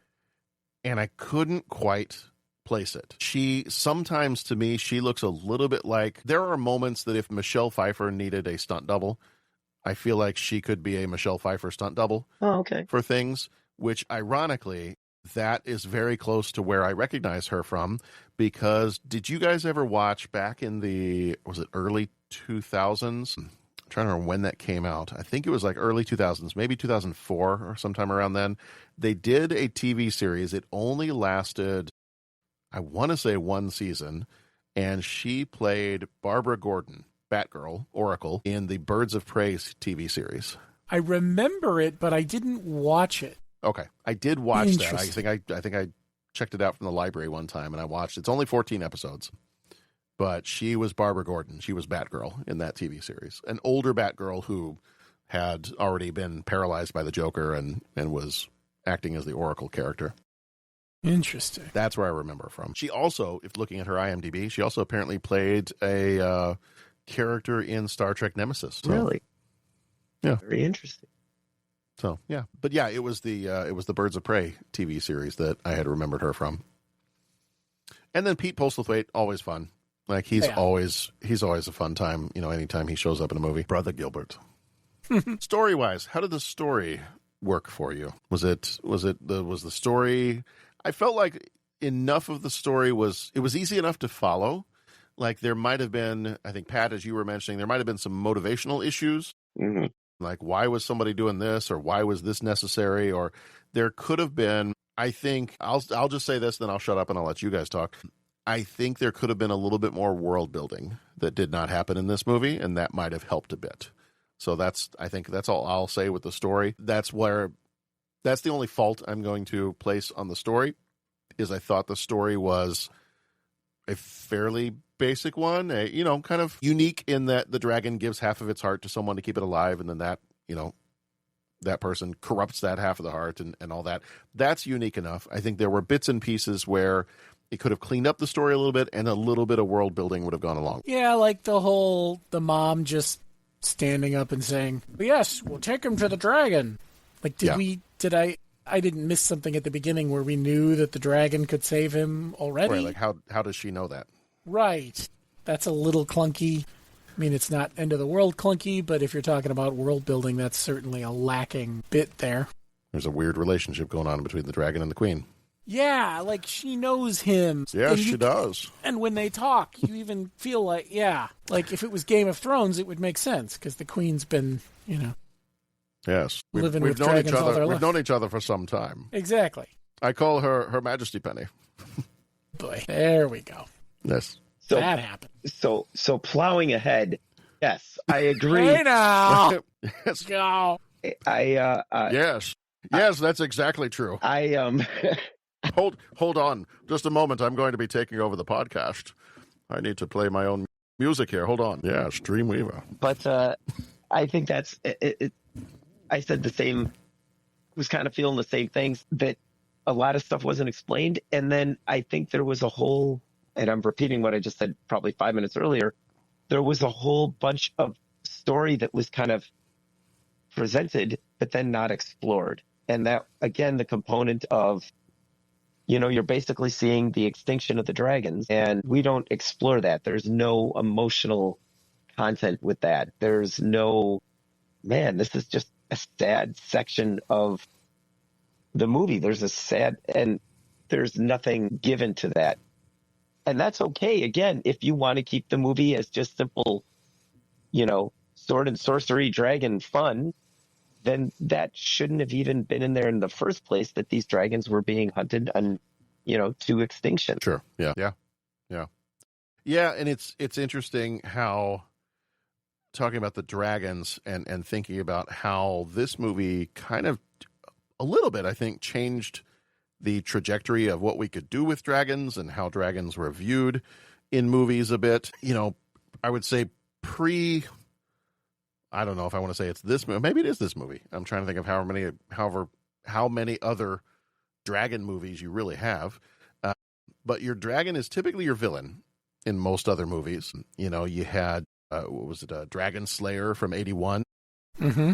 And I couldn't quite place it. Sometimes to me, she looks a little bit like, there are moments that if Michelle Pfeiffer needed a stunt double, I feel like she could be a Michelle Pfeiffer stunt double for things, which ironically, that is very close to where I recognize her from, because did you guys ever watch back in the, was it early 2000s? I'm trying to remember when that came out. I think it was like early 2000s, maybe 2004 or sometime around then. They did a TV series. It only lasted, I want to say, one season, and she played Barbara Gordon, Batgirl, Oracle, in the Birds of Prey TV series. I remember it, but I didn't watch it. Okay, I did watch that. I think I checked it out from the library one time, and I watched. It's only 14 episodes, but she was Barbara Gordon. She was Batgirl in that TV series, an older Batgirl who had already been paralyzed by the Joker and was acting as the Oracle character. Interesting. That's where I remember her from. She also, if looking at her IMDb, she also apparently played a character in Star Trek Nemesis. So, really? Yeah. Very interesting. So, yeah. But yeah, it was the Birds of Prey TV series that I had remembered her from. And then Pete Postlethwaite, always fun. Like he's always a fun time, anytime he shows up in a movie. Brother Gilbert. Story-wise, how did the story work for you? Was the story, I felt like enough of the story was easy enough to follow. Like there might have been, I think, Pat, as you were mentioning, there might have been some motivational issues. Mm-hmm. Like, why was somebody doing this, or why was this necessary? Or there could have been, I think, I'll just say this, then I'll shut up and I'll let you guys talk. I think there could have been a little bit more world building that did not happen in this movie, and that might have helped a bit. So I think that's all I'll say with the story. That's the only fault I'm going to place on the story, is I thought the story was a fairly basic one, kind of unique in that the dragon gives half of its heart to someone to keep it alive, and then that person corrupts that half of the heart and all that. That's unique enough. I think there were bits and pieces where It could have cleaned up the story a little bit, and a little bit of world building would have gone along. Yeah, like the mom just standing up and saying, "Yes, we'll take him to the dragon." Like, I didn't miss something at the beginning where we knew that the dragon could save him already? Right, like how does she know that? Right. That's a little clunky. I mean, it's not end of the world clunky, but if you're talking about world building, that's certainly a lacking bit there. There's a weird relationship going on between the dragon and the queen. Yeah, like she knows him. Yes, she does. And when they talk, you even feel like, like if it was Game of Thrones, it would make sense because the queen's been, Yes. living we've with known dragons each all other. their We've life. known each other for some time. Exactly. I call her Her Majesty Penny. Boy, there we go. Yes. So that happened. So plowing ahead. Yes, I agree. Hey now. Yes. Go. Yes. Yes, that's exactly true. Hold on. Just a moment. I'm going to be taking over the podcast. I need to play my own music here. Hold on. Yes, Dreamweaver. But I think that's it. I said the same, was kind of feeling the same things, that a lot of stuff wasn't explained. And then I think there was a whole, and I'm repeating what I just said probably 5 minutes earlier, there was a whole bunch of story that was kind of presented, but then not explored. And that, again, the component of, you're basically seeing the extinction of the dragons, and we don't explore that. There's no emotional content with that. There's no, man, this is just a sad section of the movie. There's a sad, and there's nothing given to that. And that's okay, again, if you want to keep the movie as just simple, sword and sorcery, dragon fun, then that shouldn't have even been in there in the first place, that these dragons were being hunted and, to extinction. Sure. Yeah. And it's interesting how, talking about the dragons and thinking about how this movie kind of a little bit, I think, changed the trajectory of what we could do with dragons and how dragons were viewed in movies a bit. I would say I don't know if I want to say it's this movie. Maybe it is this movie. I'm trying to think of how many other dragon movies you really have. But your dragon is typically your villain in most other movies. You had, what was it, Dragon Slayer from 81. Mm-hmm.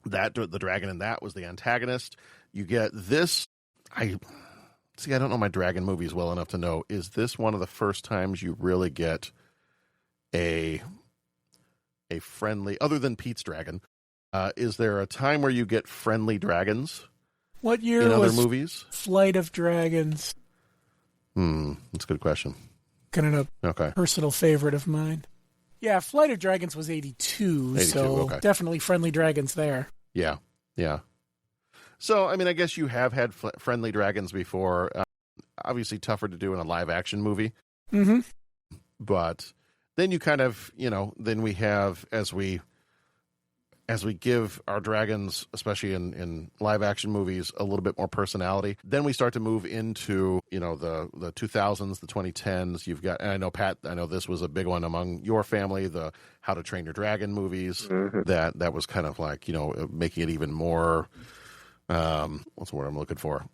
The dragon in that was the antagonist. You get this. I don't know my dragon movies well enough to know, is this one of the first times you really get a friendly, other than Pete's dragon, is there a time where you get friendly dragons? What year in was other movies? Flight of Dragons? That's a good question. Kind of a Okay. personal favorite of mine. Yeah, Flight of Dragons was 82, so okay. definitely friendly dragons there. Yeah. So, I mean, I guess you have had friendly dragons before. Obviously tougher to do in a live-action movie. Mm-hmm. But then you kind of, then we have, as we give our dragons, especially in live action movies, a little bit more personality, then we start to move into, the 2000s, the 2010s. You've got, and I know, Pat, this was a big one among your family, the How to Train Your Dragon movies. Mm-hmm. That was kind of like, making it even more, what's the word I'm looking for?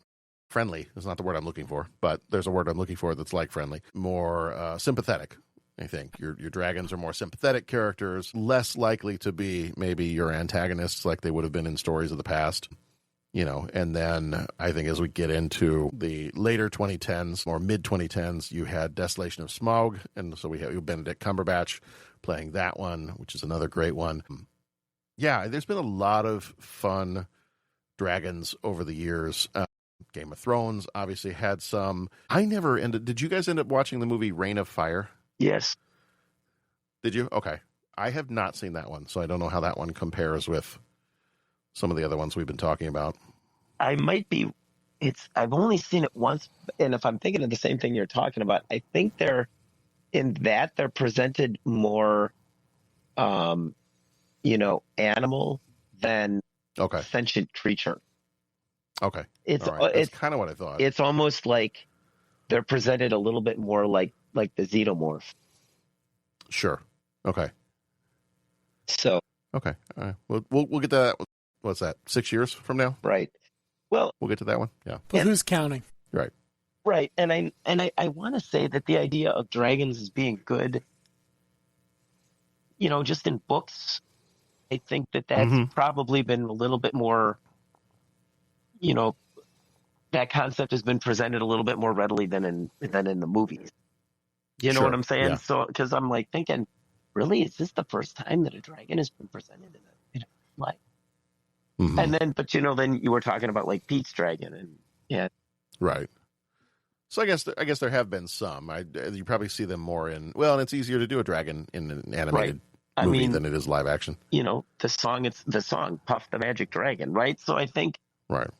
Friendly is not the word I'm looking for, but there's a word I'm looking for that's like friendly. More sympathetic. I think your dragons are more sympathetic characters, less likely to be maybe your antagonists like they would have been in stories of the past, and then I think as we get into the later 2010s or mid 2010s, you had Desolation of Smaug. And so we have Benedict Cumberbatch playing that one, which is another great one. Yeah, there's been a lot of fun dragons over the years. Game of Thrones obviously had some. Did you guys end up watching the movie Reign of Fire? Yes. Did you? Okay. I have not seen that one, so I don't know how that one compares with some of the other ones we've been talking about. I've only seen it once, and if I'm thinking of the same thing you're talking about, I think they're presented more, animal than sentient creature. Okay. It's kind of what I thought. It's almost like they're presented a little bit more like the xenomorph. Sure. Okay. So. Okay. All right. We'll get to that. What's that? 6 years from now? Right. Well, we'll get to that one. Yeah. But who's counting? Right. Right. And I want to say that the idea of dragons as being good, just in books, I think that that's probably been a little bit more, that concept has been presented a little bit more readily than in the movies. You know what I'm saying? Yeah. So, because I'm like thinking, really, is this the first time that a dragon has been presented in a life? And then, but then you were talking about like Pete's dragon, and yeah, right. So I guess there have been some. You probably see them more in. Well, and it's easier to do a dragon in an animated movie than it is live action. The song Puff the Magic Dragon, right? So I think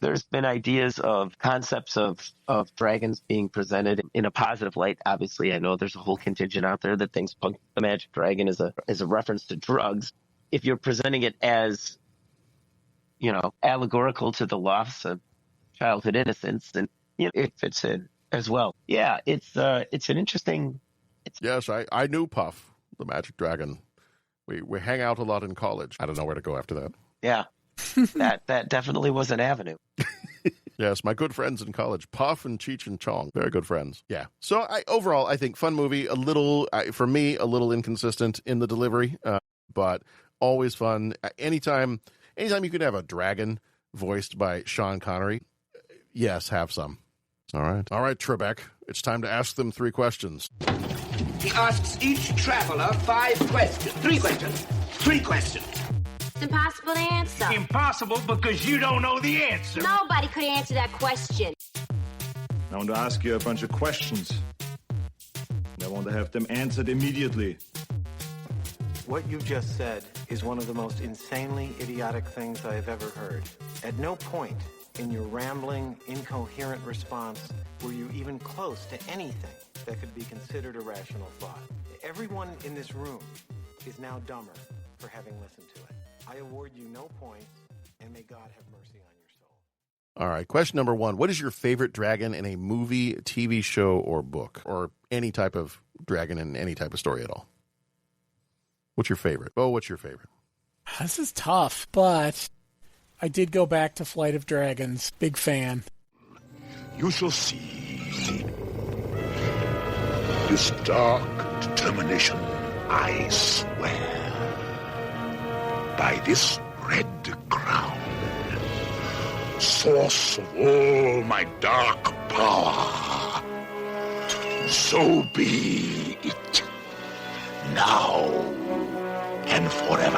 there's been ideas of concepts of dragons being presented in a positive light. Obviously, I know there's a whole contingent out there that thinks Puff the Magic Dragon is a reference to drugs. If you're presenting it as allegorical to the loss of childhood innocence, then it fits in as well. Yeah, it's an interesting. Yes, I knew Puff the Magic Dragon. We hang out a lot in college. I don't know where to go after that. Yeah, that definitely was an avenue. Yes, my good friends in college, Puff and Cheech and Chong, very good friends. Yeah. So overall, I think fun movie. A little for me, a little inconsistent in the delivery, but always fun. Anytime you can have a dragon voiced by Sean Connery, yes, have some. All right, Trebek, it's time to ask them 3 questions. He asks each traveler 5 questions. 3 questions. 3 questions. It's impossible to answer. Impossible because you don't know the answer. Nobody could answer that question. I want to ask you a bunch of questions. I want to have them answered immediately. What you just said is one of the most insanely idiotic things I have ever heard. At no point in your rambling, incoherent response were you even close to anything that could be considered a rational thought. Everyone in this room is now dumber for having listened to it. I award you no points, and may God have mercy on your soul. All right, question number 1. What is your favorite dragon in a movie, TV show, or book? Or any type of dragon in any type of story at all? What's your favorite? Oh, what's your favorite? This is tough, but I did go back to Flight of Dragons. Big fan. You shall see this dark determination, I swear. By this red crown, source of all my dark power, so be it, now and forever.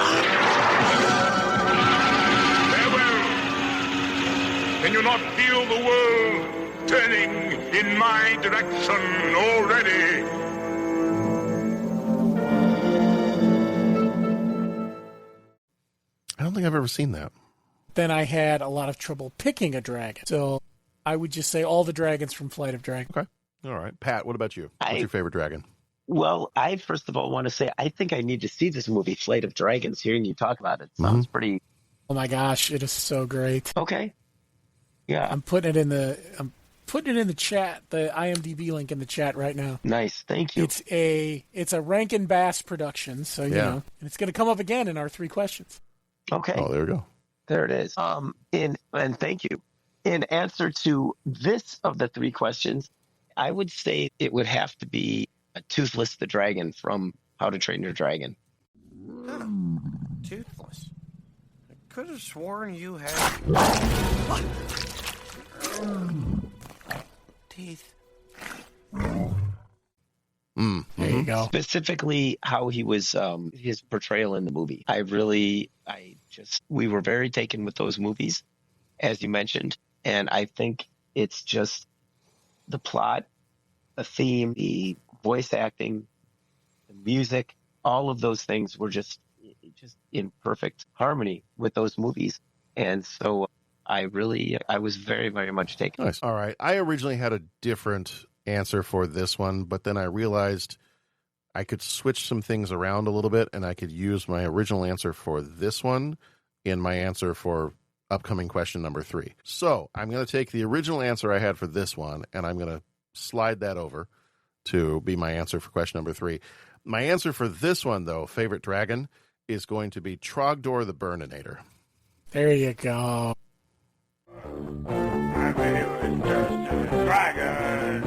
Farewell! Can you not feel the world turning in my direction already? I don't think I've ever seen that. Then I had a lot of trouble picking a dragon. So I would just say all the dragons from Flight of Dragons. Okay. All right. Pat, what about you? What's your favorite dragon? Well, I first of all want to say I think I need to see this movie, Flight of Dragons. Hearing you talk about it sounds pretty. Oh my gosh, it is so great. Okay. Yeah. I'm putting it in the chat, the IMDb link in the chat right now. Nice, thank you. It's a Rankin Bass production, so you know, and it's going to come up again in our 3 questions. Okay. Oh, there we go. There it is. And thank you. In answer to this of the 3 questions, I would say it would have to be a Toothless the Dragon from How to Train Your Dragon. Toothless. I could have sworn you had teeth. There you go. Specifically, how he was, his portrayal in the movie. We were very taken with those movies, as you mentioned. And I think it's just the plot, the theme, the voice acting, the music, all of those things were just in perfect harmony with those movies. And so I was very, very much taken. Nice. All right. I originally had a different answer for this one, but then I realized I could switch some things around a little bit, and I could use my original answer for this one in my answer for upcoming question number 3. So I'm going to take the original answer I had for this one, and I'm going to slide that over to be my answer for question number 3. My answer for this one, though, favorite dragon, is going to be Trogdor the Burninator. There you go. I mean, it was just a dragon.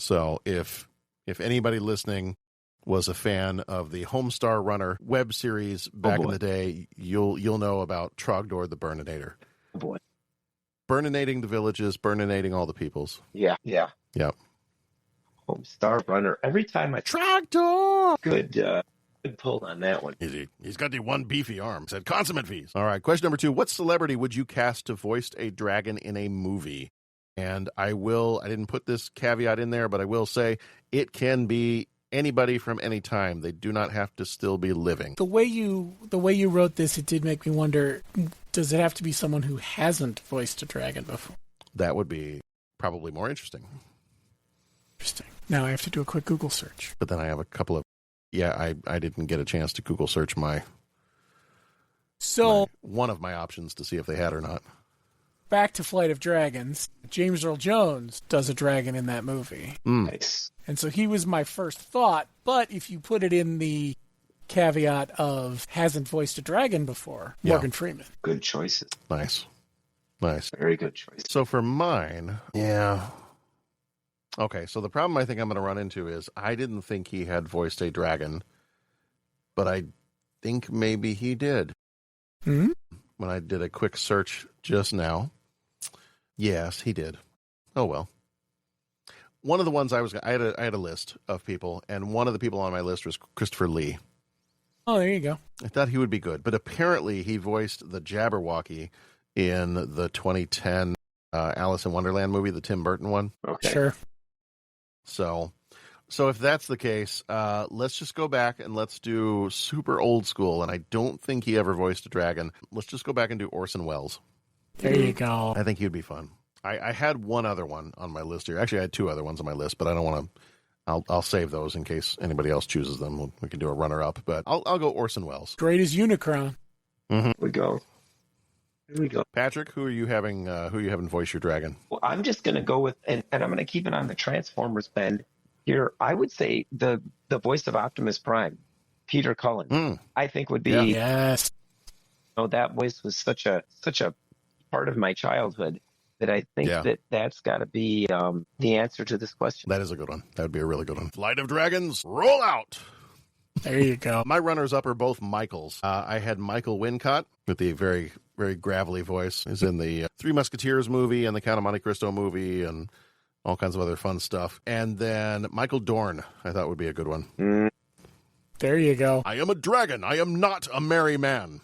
So if anybody listening was a fan of the Homestar Runner web series back in the day, you'll know about Trogdor the Burninator. Oh boy. Burninating the villages, burninating all the peoples. Yeah. Yep. Homestar Runner. Every time I Trogdor. Good pull on that one. He's got the one beefy arm. Said consummate fees. All right. Question number 2. What celebrity would you cast to voice a dragon in a movie? And I didn't put this caveat in there, but I will say it can be anybody from any time. They do not have to still be living. The way you wrote this, it did make me wonder, does it have to be someone who hasn't voiced a dragon before? That would be probably more interesting. Interesting. Now I have to do a quick Google search. But then I have a couple of... Yeah, I didn't get a chance to Google search one of my options to see if they had or not. Back to Flight of Dragons. James Earl Jones does a dragon in that movie. Nice. And so he was my first thought, but if you put it in the caveat of hasn't voiced a dragon before, Morgan Freeman. Good choices. Nice. Very good choice. So for mine, okay, so the problem I think I'm going to run into is I didn't think he had voiced a dragon, but I think maybe he did. Hmm? When I did a quick search just now, yes, he did. Oh, well. One of the ones I had a list of people, and one of the people on my list was Christopher Lee. Oh, there you go. I thought he would be good, but apparently he voiced the Jabberwocky in the 2010 Alice in Wonderland movie, the Tim Burton one. Okay. Sure. So if that's the case, let's just go back and let's do super old school. And I don't think he ever voiced a dragon. Let's just go back and do Orson Welles. There you go. I think he'd be fun. I had one other one on my list here. Actually, I had 2 other ones on my list, but I don't want to. I'll save those in case anybody else chooses them. We can do a runner-up, but I'll go Orson Welles. Great as Unicron. Mm-hmm. Here we go. Patrick, who are you having voice your dragon? Well, I'm just going to go with, and I'm going to keep it on the Transformers bend here. I would say the voice of Optimus Prime, Peter Cullen, I think would be. Yes. That voice was such a part of my childhood that I think that's got to be the answer to this question. That is a good one. That would be a really good one. Flight of Dragons, roll out. There you go. My runners-up are both Michaels. I had Michael Wincott with the very, very gravelly voice. He's in the Three Musketeers movie and the Count of Monte Cristo movie and all kinds of other fun stuff. And then Michael Dorn, I thought would be a good one. There you go. I am a dragon. I am not a merry man.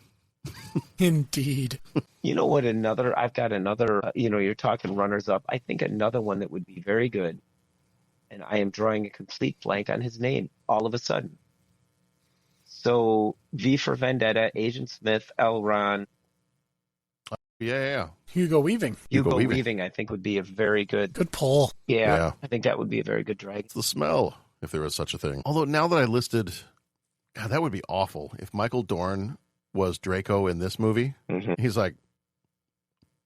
Indeed. You know what? I've got another, you're talking runners up. I think another one that would be very good, and I am drawing a complete blank on his name all of a sudden. So V for Vendetta, Agent Smith, L. Ron. Yeah. Hugo Weaving. Hugo Weaving, I think, would be a very good pull. Yeah, I think that would be a very good dragon. It's the smell, if there was such a thing. Although now that I listed, God, that would be awful. If Michael Dorn was Draco in this movie, he's like,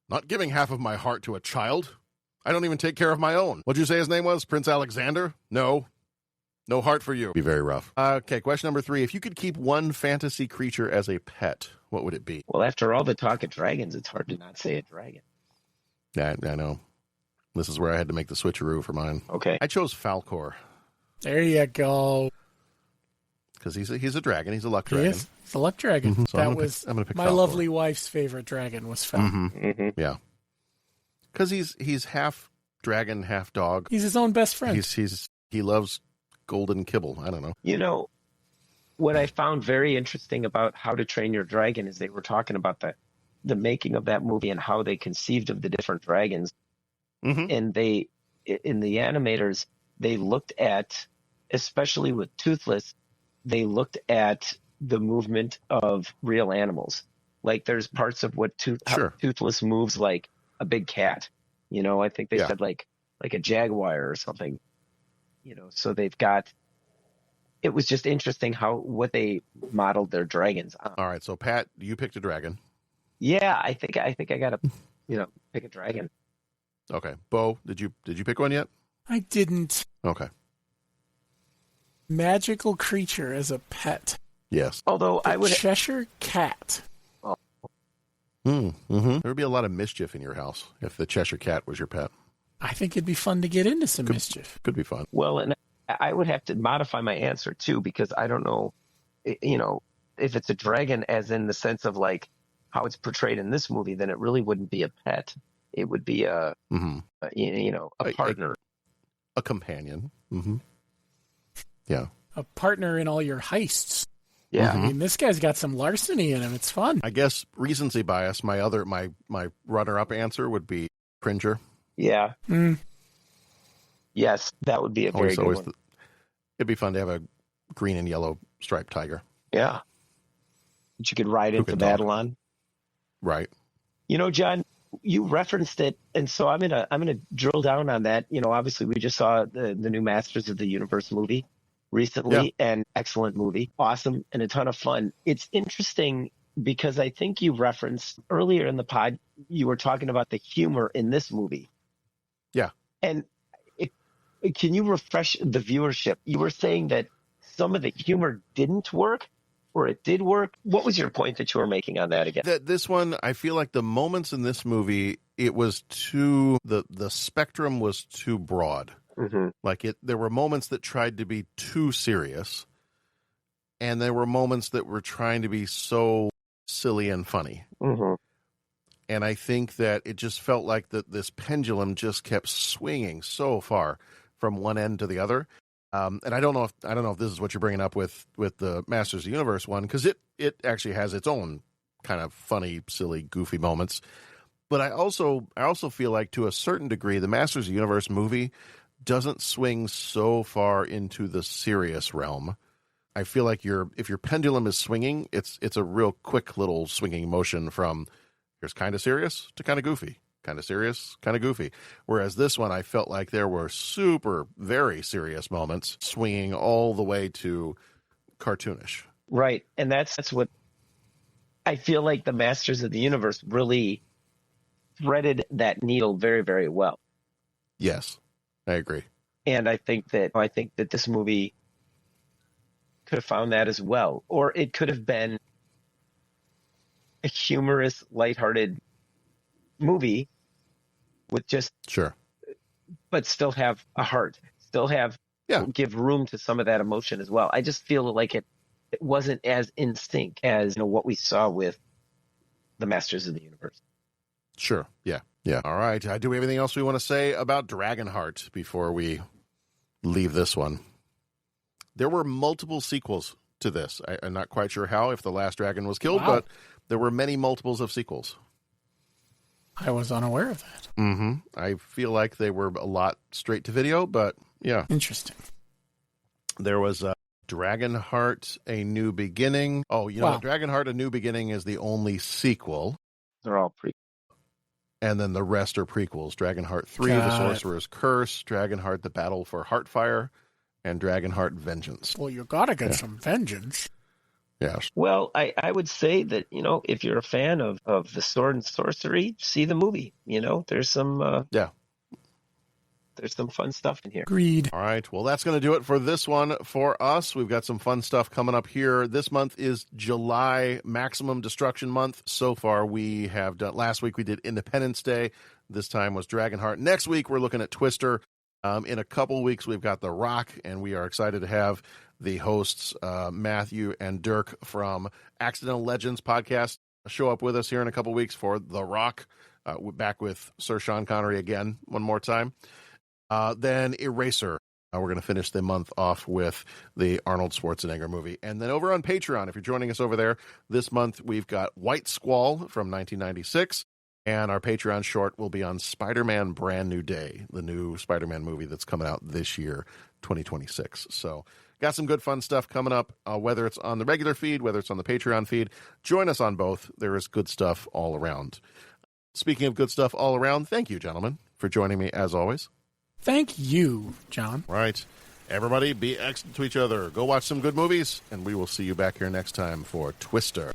not giving half of my heart to a child. I don't even take care of my own. What'd you say his name was? Prince Alexander? No heart for you. Be very rough. Okay, question number 3. If you could keep one fantasy creature as a pet, what would it be? Well, after all the talk of dragons, it's hard to not say a dragon. Yeah, I know. This is where I had to make the switcheroo for mine. Okay. I chose Falkor. There you go. Because he's a dragon. He's a luck dragon. He is. He's a luck dragon. So that I'm gonna was pick my Falkor. lovely wife's favorite dragon was Falkor. Yeah. Because he's half dragon, half dog. He's his own best friend. He loves golden kibble. I don't know. What I found very interesting about How to Train Your Dragon is they were talking about the making of that movie and how they conceived of the different dragons. And they, in the animators, they looked at, especially with Toothless, they looked at the movement of real animals. Like there's parts of what how Toothless moves like a big cat. I think they said like a jaguar or something. So they've got. It was just interesting what they modeled their dragons on. All right, so Pat, you picked a dragon. Yeah, I think I got to pick a dragon. Okay, Bo, did you pick one yet? I didn't. Okay. Magical creature as a pet. Yes. Although I would Cheshire Cat. There would be a lot of mischief in your house if the Cheshire Cat was your pet. I think it'd be fun to get into some mischief. Could be fun. Well, and I would have to modify my answer too, because I don't know, if it's a dragon as in the sense of like how it's portrayed in this movie, then it really wouldn't be a pet. It would be a partner. A companion. Mm-hmm. Yeah. A partner in all your heists. Yeah. I mean, this guy's got some larceny in him. It's fun. I guess recency bias, my runner-up answer would be Cringer. Yeah. Yes, that would be a very good one. It'd be fun to have a green and yellow striped tiger. Yeah. That you could ride into battle on. Right. John, you referenced it, and so I'm gonna drill down on that. Obviously we just saw the new Masters of the Universe movie recently, and excellent movie, awesome, and a ton of fun. It's interesting because I think you referenced earlier in the pod, you were talking about the humor in this movie. Yeah. And can you refresh the viewership? You were saying that some of the humor didn't work, or it did work. What was your point that you were making on that again? This one, I feel like the moments in this movie, it was too, the spectrum was too broad. Mm-hmm. Like there were moments that tried to be too serious, and there were moments that were trying to be so silly and funny. Mm-hmm. And I think that it just felt like this pendulum just kept swinging so far from one end to the other. And I don't know if this is what you're bringing up with the Masters of the Universe one, because it actually has its own kind of funny, silly, goofy moments. But I also feel like to a certain degree, the Masters of the Universe movie doesn't swing so far into the serious realm. I feel like if your pendulum is swinging, it's a real quick little swinging motion from here's kind of serious to kind of goofy, kind of serious, kind of goofy. Whereas this one, I felt like there were very serious moments swinging all the way to cartoonish. Right. And that's what I feel like the Masters of the Universe really threaded that needle very, very well. Yes, I agree. And I think that this movie could have found that as well. Or it could have been a humorous, lighthearted movie with just but still have a heart, still have give room to some of that emotion as well. I just feel like it wasn't as in sync as what we saw with the Masters of the Universe. Sure. Yeah. All right. Do we have anything else we want to say about Dragonheart before we leave this one? There were multiple sequels to this. I'm not quite sure how, if the last dragon was killed, but there were many multiples of sequels. I was unaware of that. Mm-hmm. I feel like they were a lot straight to video, but yeah. Interesting. There was Dragonheart, A New Beginning. Oh, what? Dragonheart, A New Beginning is the only sequel. They're all prequels. And then the rest are prequels. Dragonheart 3, The Sorcerer's Curse, Dragonheart, The Battle for Heartfire, and Dragonheart Vengeance. Well, you gotta get some vengeance. Yes. Well, I would say that, if you're a fan of the sword and sorcery, see the movie. There's some there's some fun stuff in here. Agreed. All right. Well, that's going to do it for this one for us. We've got some fun stuff coming up here. This month is July Maximum Destruction Month. So far, we have done, last week we did Independence Day. This time was Dragonheart. Next week, we're looking at Twister. In a couple weeks, we've got The Rock, and we are excited to have the hosts, Matthew and Dirk from Accidental Legends podcast, show up with us here in a couple weeks for The Rock, back with Sir Sean Connery again, one more time. Then Eraser. We're going to finish the month off with the Arnold Schwarzenegger movie. And then over on Patreon, if you're joining us over there, this month we've got White Squall from 1996. And our Patreon short will be on Spider-Man Brand New Day, the new Spider-Man movie that's coming out this year, 2026. So got some good fun stuff coming up, whether it's on the regular feed, whether it's on the Patreon feed. Join us on both. There is good stuff all around. Speaking of good stuff all around, thank you, gentlemen, for joining me as always. Thank you, John. Right. Everybody, be excellent to each other. Go watch some good movies, and we will see you back here next time for Twister.